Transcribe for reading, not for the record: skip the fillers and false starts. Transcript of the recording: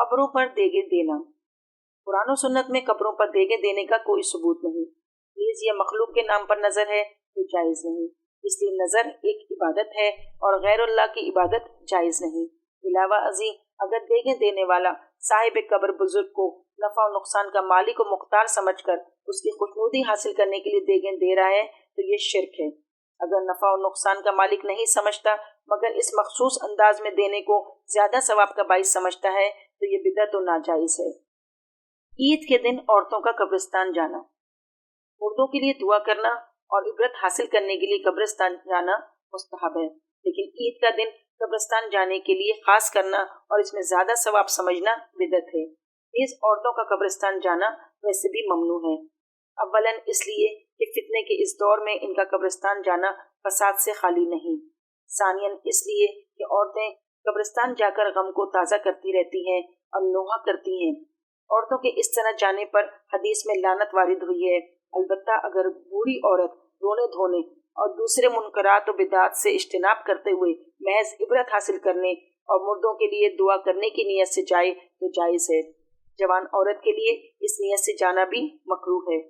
قبروں پر دیگیں دینا۔ قرآن و سنت میں قبروں پر دیگیں دینے کا کوئی ثبوت نہیں۔ نیز یہ مخلوق کے نام پر نظر ہے تو جائز نہیں، اس لیے نظر ایک عبادت ہے اور غیر اللہ کی عبادت جائز نہیں۔ علاوہ ازیں اگر دیگیں دینے والا صاحب قبر بزرگ کو نفع و نقصان کا مالک و مختار سمجھ کر اس کی خوشنودی حاصل کرنے کے لیے دیگیں دے رہا ہے تو یہ شرک ہے۔ اگر نفع و نقصان کا مالک نہیں سمجھتا مگر اس مخصوص انداز میں دینے کو زیادہ ثواب کا باعث سمجھتا ہے تو یہ بدعت و ناجائز ہے۔ عید کے دن عورتوں کا قبرستان جانا۔ مردوں کے لیے دعا کرنا اور عبرت حاصل کرنے کے لیے قبرستان جانا مستحب ہے، لیکن عید کا دن قبرستان جانے کے لیے خاص کرنا اور اس میں زیادہ ثواب سمجھنا بدعت ہے۔ اس عورتوں کا قبرستان جانا ویسے بھی ممنوع ہے، اولاً اس لیے کہ فتنے کے اس دور میں ان کا قبرستان جانا فساد سے خالی نہیں، ثانیاً اس لیے کہ عورتیں قبرستان جا کر غم کو تازہ کرتی رہتی ہیں اور نوحہ کرتی ہیں۔ عورتوں کے اس طرح جانے پر حدیث میں لعنت وارد ہوئی ہے، البتہ اگر بوڑھی عورت رونے دھونے اور دوسرے منکرات و بدعات سے اجتناب کرتے ہوئے محض عبرت حاصل کرنے اور مردوں کے لیے دعا کرنے کی نیت سے جائے تو جائز ہے۔ جوان عورت کے لیے اس نیت سے جانا بھی مکروہ ہے۔